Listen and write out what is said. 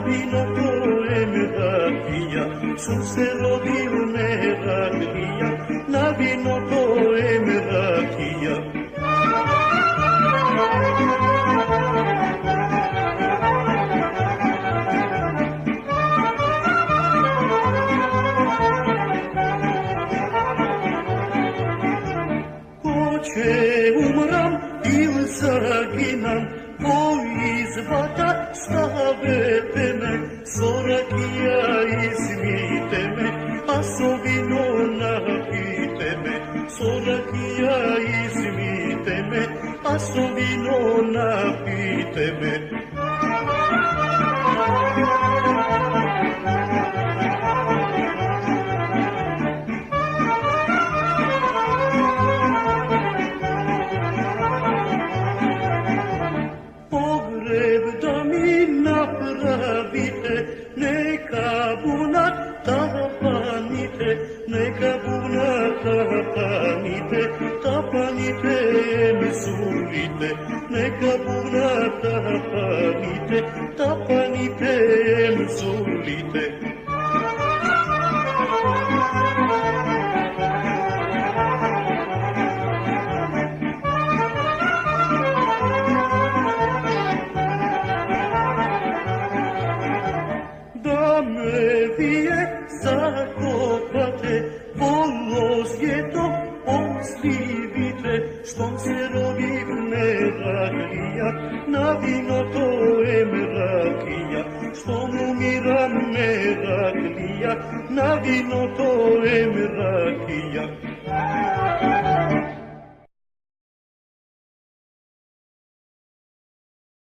βίνω το εμεράκια, σου σε ροδίου μεράκια, να βίνω το εμεράκια. Hoće umram ili zaginam, po izvata stavete me, sorakija izmijte me, a sovino napijte me, sorakija izmijte me, a sovino napijte me. Pogreb da mi napravite, neka bunat tapanite, neka bunat tapanite, tapanite me sulite, neka bunat tapanite, tapanite me sulite. Da me vie zakopate, volos je to ostavite, što se rodih merakija, na vino to emrakija, što umiram merakija, na vino to emrakija.